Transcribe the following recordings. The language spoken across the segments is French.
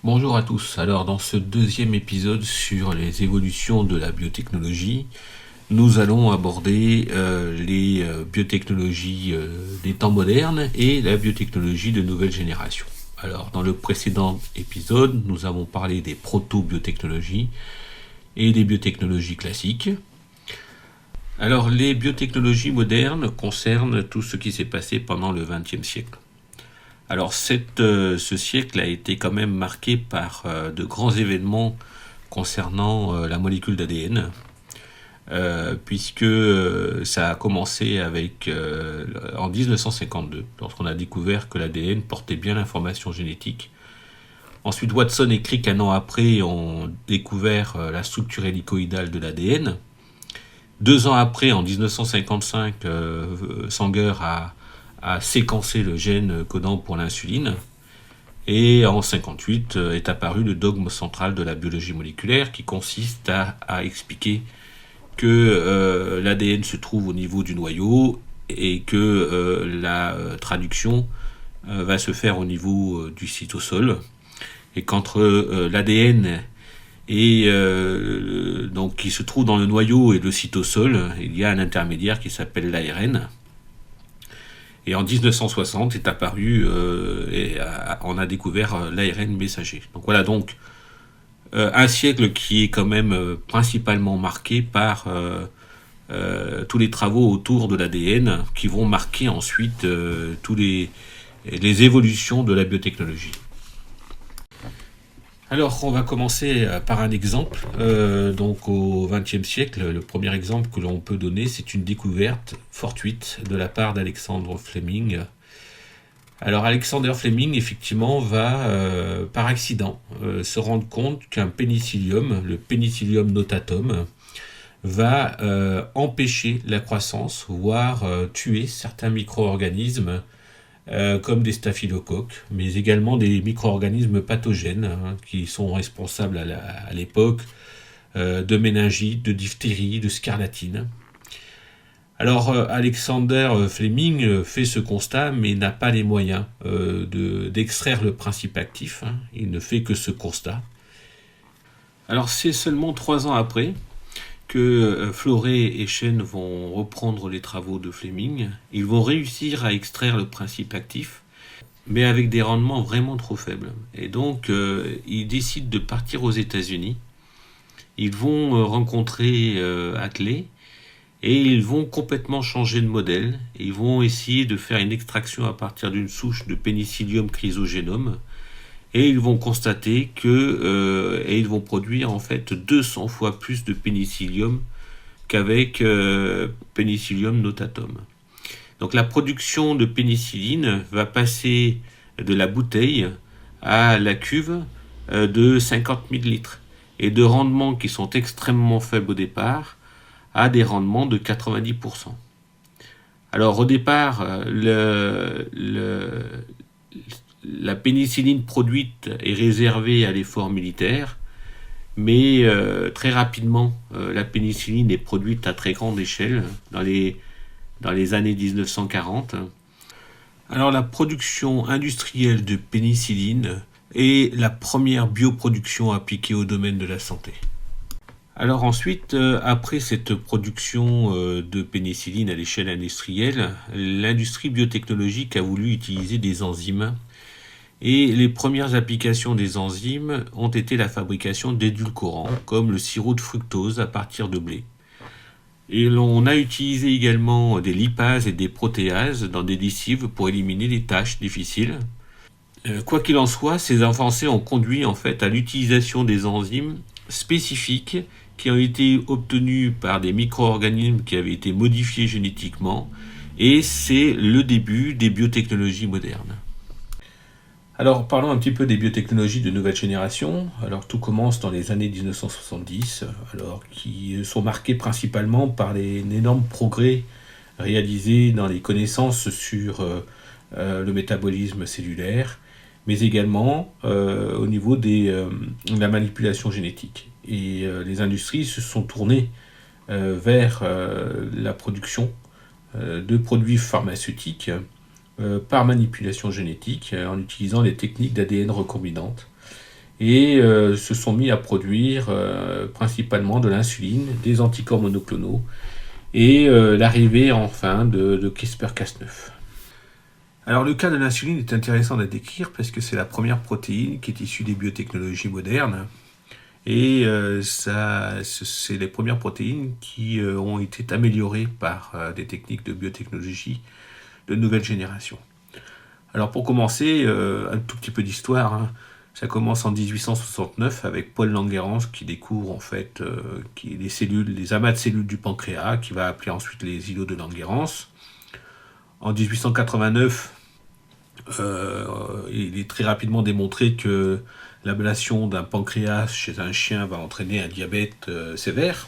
Bonjour à tous. Alors dans ce deuxième épisode sur les évolutions de la biotechnologie, nous allons aborder les biotechnologies des temps modernes et la biotechnologie de nouvelle génération. Alors dans le précédent épisode, nous avons parlé des proto-biotechnologies et des biotechnologies classiques. Alors les biotechnologies modernes concernent tout ce qui s'est passé pendant le XXe siècle. Alors ce siècle a été quand même marqué par de grands événements concernant la molécule d'ADN, puisque ça a commencé en 1952, lorsqu'on a découvert que l'ADN portait bien l'information génétique. Ensuite, Watson et Crick, un an après, ont découvert la structure hélicoïdale de l'ADN. 2 ans après, en 1955, Sanger a séquencé le gène codant pour l'insuline. Et en 1958 est apparu le dogme central de la biologie moléculaire qui consiste à expliquer que l'ADN se trouve au niveau du noyau et que la traduction va se faire au niveau du cytosol. Et qu'entre l'ADN donc qui se trouve dans le noyau et le cytosol, il y a un intermédiaire qui s'appelle l'ARN. Et en 1960 est apparu on a découvert l'ARN messager. Donc voilà donc un siècle qui est quand même principalement marqué par tous les travaux autour de l'ADN qui vont marquer ensuite tous les évolutions de la biotechnologie. Alors, on va commencer par un exemple. Donc, au XXe siècle, le premier exemple que l'on peut donner, c'est une découverte fortuite de la part d'Alexander Fleming. Alors, Alexander Fleming, effectivement, va, par accident, se rendre compte qu'un pénicillium, le Penicillium notatum, va empêcher la croissance, voire tuer certains micro-organismes comme des staphylocoques, mais également des micro-organismes pathogènes qui sont responsables à l'époque de méningite, de diphtérie, de scarlatine. Alors Alexander Fleming fait ce constat, mais n'a pas les moyens d'extraire le principe actif. Il ne fait que ce constat. Alors c'est seulement 3 ans après que Florey et Chen vont reprendre les travaux de Fleming. Ils vont réussir à extraire le principe actif, mais avec des rendements vraiment trop faibles. Et donc, ils décident de partir aux États-Unis. Ils vont rencontrer Ackley et ils vont complètement changer de modèle. Ils vont essayer de faire une extraction à partir d'une souche de Penicillium chrysogenome. Et ils vont constater et ils vont produire en fait 200 fois plus de pénicillium qu'avec Penicillium notatum. Donc la production de pénicilline va passer de la bouteille à la cuve de 50 000 litres et de rendements qui sont extrêmement faibles au départ à des rendements de 90%. Alors au départ, la pénicilline produite est réservée à l'effort militaire, mais très rapidement, la pénicilline est produite à très grande échelle dans les années 1940. Alors la production industrielle de pénicilline est la première bioproduction appliquée au domaine de la santé. Alors ensuite, après cette production de pénicilline à l'échelle industrielle, l'industrie biotechnologique a voulu utiliser des enzymes. Et les premières applications des enzymes ont été la fabrication d'édulcorants, comme le sirop de fructose à partir de blé. Et l'on a utilisé également des lipases et des protéases dans des lessives pour éliminer les tâches difficiles. Quoi qu'il en soit, ces avancées ont conduit en fait à l'utilisation des enzymes spécifiques qui ont été obtenues par des micro-organismes qui avaient été modifiés génétiquement, et c'est le début des biotechnologies modernes. Alors parlons un petit peu des biotechnologies de nouvelle génération. Alors tout commence dans les années 1970, qui sont marquées principalement par les énormes progrès réalisés dans les connaissances sur le métabolisme cellulaire, mais également au niveau de la manipulation génétique. Et les industries se sont tournées vers la production de produits pharmaceutiques par manipulation génétique en utilisant les techniques d'ADN recombinante. et se sont mis à produire principalement de l'insuline, des anticorps monoclonaux, et l'arrivée enfin de CRISPR-Cas9. Alors le cas de l'insuline est intéressant à décrire parce que c'est la première protéine qui est issue des biotechnologies modernes, et c'est les premières protéines qui ont été améliorées par des techniques de biotechnologie de nouvelle génération. Alors pour commencer, un tout petit peu d'histoire, hein. Ça commence en 1869 avec Paul Langerhans qui découvre en fait les amas de cellules du pancréas, qui va appeler ensuite les îlots de Langerhans. En 1889, il est très rapidement démontré que l'ablation d'un pancréas chez un chien va entraîner un diabète sévère.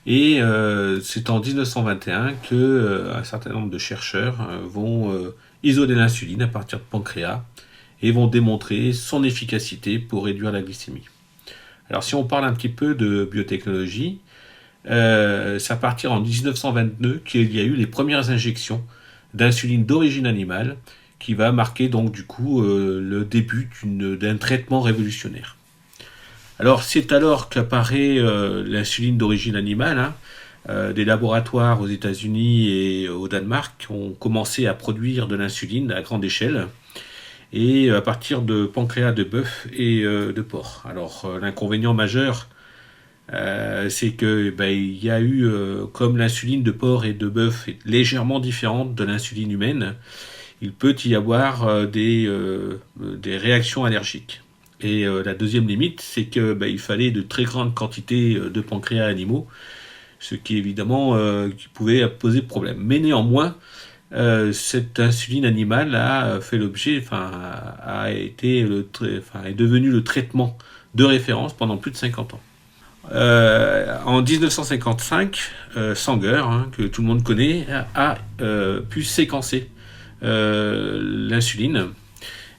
Et c'est en 1921 qu'un certain nombre de chercheurs vont isoler l'insuline à partir de pancréas et vont démontrer son efficacité pour réduire la glycémie. Alors si on parle un petit peu de biotechnologie, c'est à partir en 1922 qu'il y a eu les premières injections d'insuline d'origine animale, qui va marquer donc du coup le début d'un traitement révolutionnaire. Alors c'est alors qu'apparaît l'insuline d'origine animale, hein. Des laboratoires aux États-Unis et au Danemark ont commencé à produire de l'insuline à grande échelle, et à partir de pancréas de bœuf et de porc. Alors l'inconvénient majeur, c'est que il y a eu, comme l'insuline de porc et de bœuf est légèrement différente de l'insuline humaine, il peut y avoir des réactions allergiques. Et la deuxième limite, c'est que il fallait de très grandes quantités de pancréas animaux, ce qui évidemment qui pouvait poser problème. Mais néanmoins, cette insuline animale a fait l'objet, est devenu le traitement de référence pendant plus de 50 ans. En 1955, Sanger, hein, que tout le monde connaît, a pu séquencer l'insuline,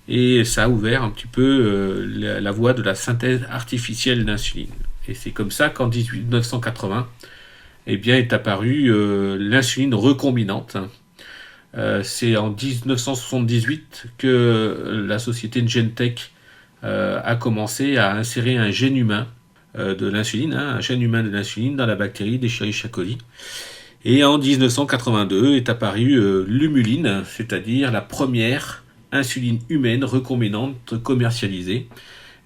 et ça a ouvert un petit peu la voie de la synthèse artificielle d'insuline. Et c'est comme ça qu'en 1980 est apparue l'insuline recombinante. C'est en 1978 que la société Genentech a commencé à insérer un gène humain de l'insuline, hein, un gène humain de l'insuline dans la bactérie d'Escherichia coli. Et en 1982 est apparue l'humuline, c'est-à-dire la première insuline humaine recombinante commercialisée,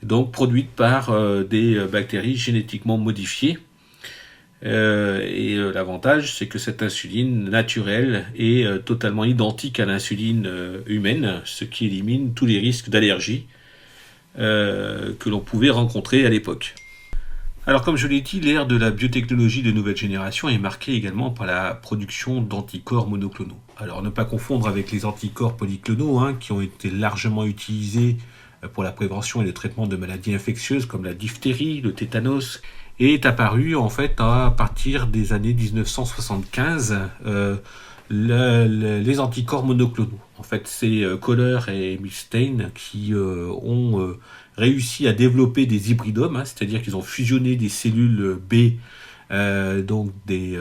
donc produite par des bactéries génétiquement modifiées. L'avantage, c'est que cette insuline naturelle est totalement identique à l'insuline humaine, ce qui élimine tous les risques d'allergie que l'on pouvait rencontrer à l'époque. Alors comme je l'ai dit, l'ère de la biotechnologie de nouvelle génération est marquée également par la production d'anticorps monoclonaux. Alors ne pas confondre avec les anticorps polyclonaux, hein, qui ont été largement utilisés pour la prévention et le traitement de maladies infectieuses comme la diphtérie, le tétanos, et est apparu en fait à partir des années 1975 les anticorps monoclonaux. En fait, c'est Kohler et Milstein qui ont réussi à développer des hybridomes, hein, c'est-à-dire qu'ils ont fusionné des cellules B, donc des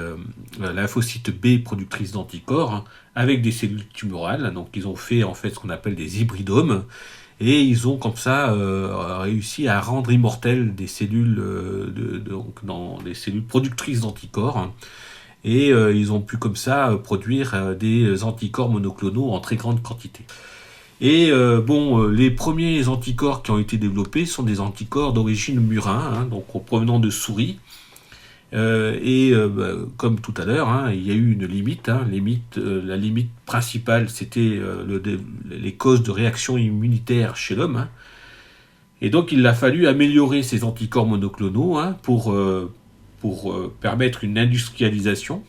lymphocytes B productrices d'anticorps, hein, avec des cellules tumorales. Donc ils ont fait en fait ce qu'on appelle des hybridomes, et ils ont comme ça réussi à rendre immortelles des cellules dans des cellules productrices d'anticorps, hein. Et ils ont pu comme ça produire des anticorps monoclonaux en très grande quantité. Et les premiers anticorps qui ont été développés sont des anticorps d'origine murin, hein, donc provenant de souris. Comme tout à l'heure, hein, il y a eu une limite. Hein, la limite principale, c'était les causes de réaction immunitaire chez l'homme. Hein. Et donc il a fallu améliorer ces anticorps monoclonaux, hein, pour permettre une industrialisation.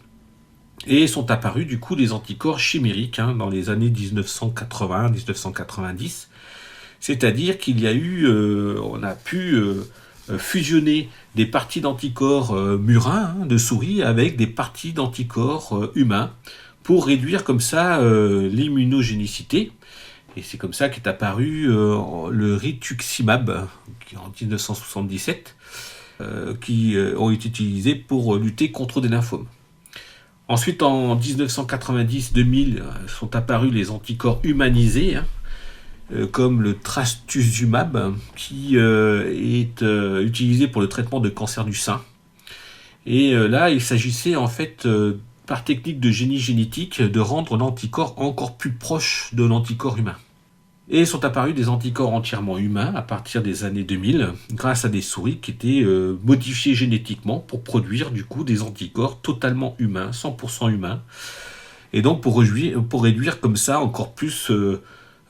Et sont apparus du coup des anticorps chimériques, hein, dans les années 1980-1990. C'est-à-dire qu'il y a eu, on a pu fusionner des parties d'anticorps murins, hein, de souris, avec des parties d'anticorps humains, pour réduire comme ça l'immunogénicité. Et c'est comme ça qu'est apparu le rituximab en 1977, qui ont été utilisés pour lutter contre des lymphomes. Ensuite, en 1990-2000, sont apparus les anticorps humanisés, hein, comme le trastuzumab, qui est utilisé pour le traitement de cancer du sein. Et là, il s'agissait en fait, par technique de génie génétique, de rendre l'anticorps encore plus proche de l'anticorps humain. Et sont apparus des anticorps entièrement humains à partir des années 2000, grâce à des souris qui étaient modifiées génétiquement pour produire du coup des anticorps totalement humains, 100% humains, et donc pour réduire comme ça encore plus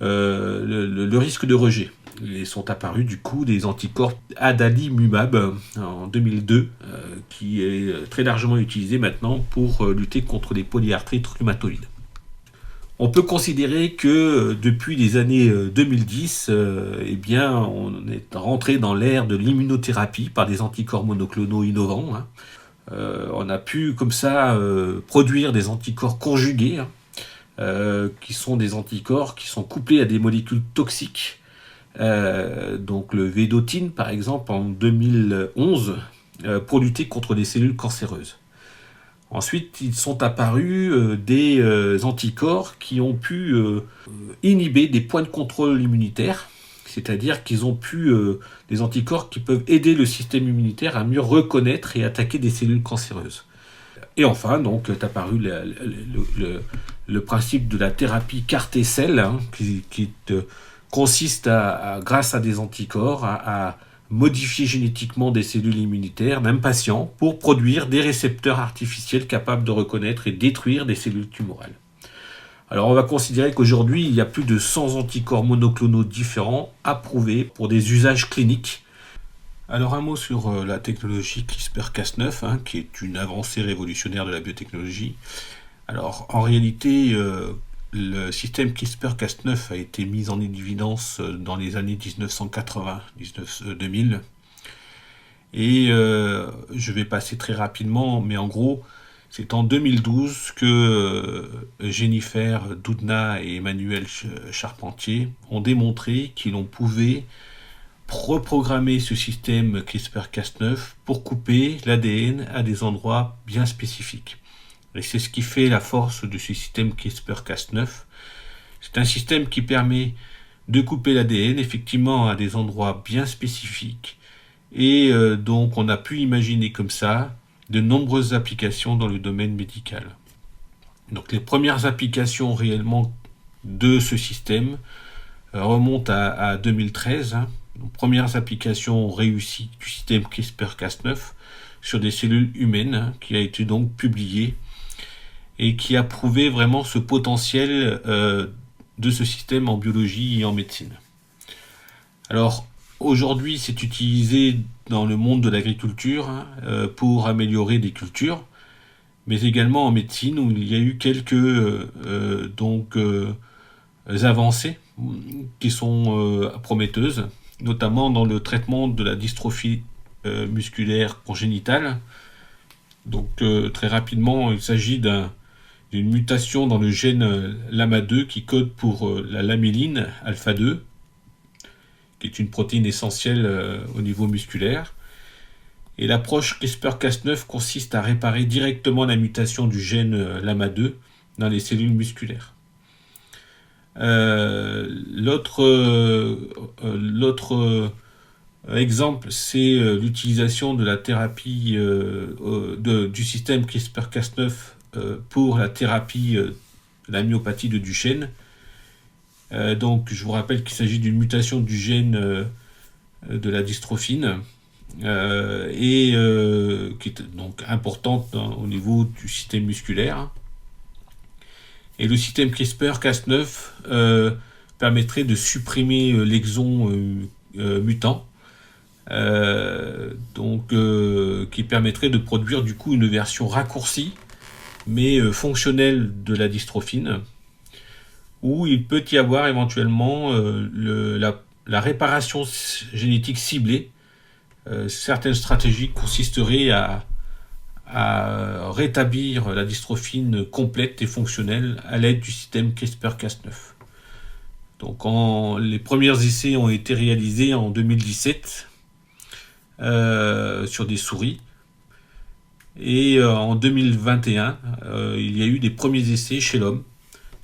le risque de rejet. Ils sont apparus du coup des anticorps adalimumab en 2002, qui est très largement utilisé maintenant pour lutter contre les polyarthrites rhumatoïdes. On peut considérer que depuis les années 2010, eh bien, on est rentré dans l'ère de l'immunothérapie par des anticorps monoclonaux innovants. On a pu comme ça produire des anticorps conjugués, qui sont des anticorps qui sont couplés à des molécules toxiques. Donc le védotine par exemple en 2011 pour lutter contre des cellules cancéreuses. Ensuite, ils sont apparus des anticorps qui ont pu inhiber des points de contrôle immunitaire, c'est-à-dire qu'ils ont pu des anticorps qui peuvent aider le système immunitaire à mieux reconnaître et attaquer des cellules cancéreuses. Et enfin, donc, est apparu le principe de la thérapie CAR-T-cell, qui consiste grâce à des anticorps, à modifier génétiquement des cellules immunitaires d'un patient pour produire des récepteurs artificiels capables de reconnaître et détruire des cellules tumorales. Alors on va considérer qu'aujourd'hui, il y a plus de 100 anticorps monoclonaux différents approuvés pour des usages cliniques. Alors un mot sur la technologie CRISPR-Cas9, qui est une avancée révolutionnaire de la biotechnologie. Alors en réalité, le système CRISPR-Cas9 a été mis en évidence dans les années 1980-2000. Et je vais passer très rapidement, mais en gros, c'est en 2012 que Jennifer Doudna et Emmanuel Charpentier ont démontré qu'on pouvait reprogrammer ce système CRISPR-Cas9 pour couper l'ADN à des endroits bien spécifiques. Et c'est ce qui fait la force de ce système CRISPR-Cas9. C'est un système qui permet de couper l'ADN effectivement à des endroits bien spécifiques. Et donc on a pu imaginer comme ça de nombreuses applications dans le domaine médical. Donc les premières applications réellement de ce système remontent à 2013. Donc, premières applications réussies du système CRISPR-Cas9 sur des cellules humaines, qui a été donc publié et qui a prouvé vraiment ce potentiel de ce système en biologie et en médecine. Alors aujourd'hui, c'est utilisé dans le monde de l'agriculture pour améliorer des cultures, mais également en médecine où il y a eu quelques avancées qui sont prometteuses, notamment dans le traitement de la dystrophie musculaire congénitale. Donc très rapidement, il s'agit d'une mutation dans le gène LAMA2 qui code pour la lamyline alpha 2, qui est une protéine essentielle au niveau musculaire. Et l'approche CRISPR-Cas9 consiste à réparer directement la mutation du gène LAMA2 dans les cellules musculaires. L'autre exemple, c'est l'utilisation de la thérapie du système CRISPR-Cas9 pour la thérapie de la myopathie de Duchenne. Donc, je vous rappelle qu'il s'agit d'une mutation du gène de la dystrophine qui est donc importante au niveau du système musculaire. Et le système CRISPR-Cas9 permettrait de supprimer l'exon mutant, qui permettrait de produire du coup une version raccourcie mais fonctionnelle de la dystrophine, où il peut y avoir éventuellement la réparation génétique ciblée. Certaines stratégies consisteraient à rétablir la dystrophine complète et fonctionnelle à l'aide du système CRISPR-Cas9. Donc les premiers essais ont été réalisés en 2017 sur des souris. Et en 2021, il y a eu des premiers essais chez l'homme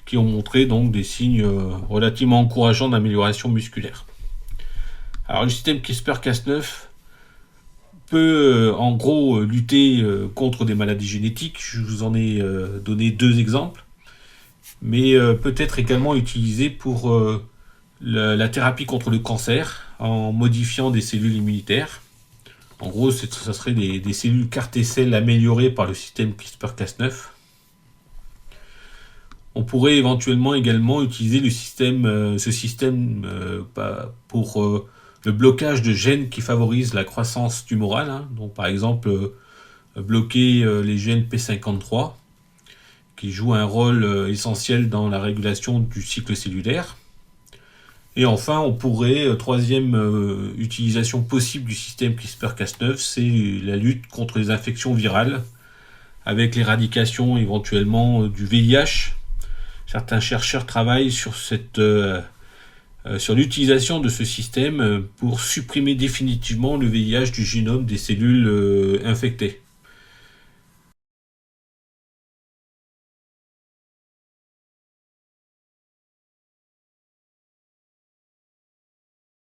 qui ont montré donc des signes relativement encourageants d'amélioration musculaire. Alors le système CRISPR-Cas9 peut en gros lutter contre des maladies génétiques. Je vous en ai donné 2 exemples, mais peut être également utilisé pour la thérapie contre le cancer en modifiant des cellules immunitaires. En gros, ça serait des cellules CAR T-cell améliorées par le système CRISPR-Cas9. On pourrait éventuellement également utiliser ce système pour le blocage de gènes qui favorisent la croissance tumorale. Donc, par exemple, bloquer les gènes P53 qui jouent un rôle essentiel dans la régulation du cycle cellulaire. Et enfin, on pourrait, troisième utilisation possible du système CRISPR-Cas9, c'est la lutte contre les infections virales, avec l'éradication éventuellement du VIH. Certains chercheurs travaillent sur l'utilisation de ce système pour supprimer définitivement le VIH du génome des cellules infectées.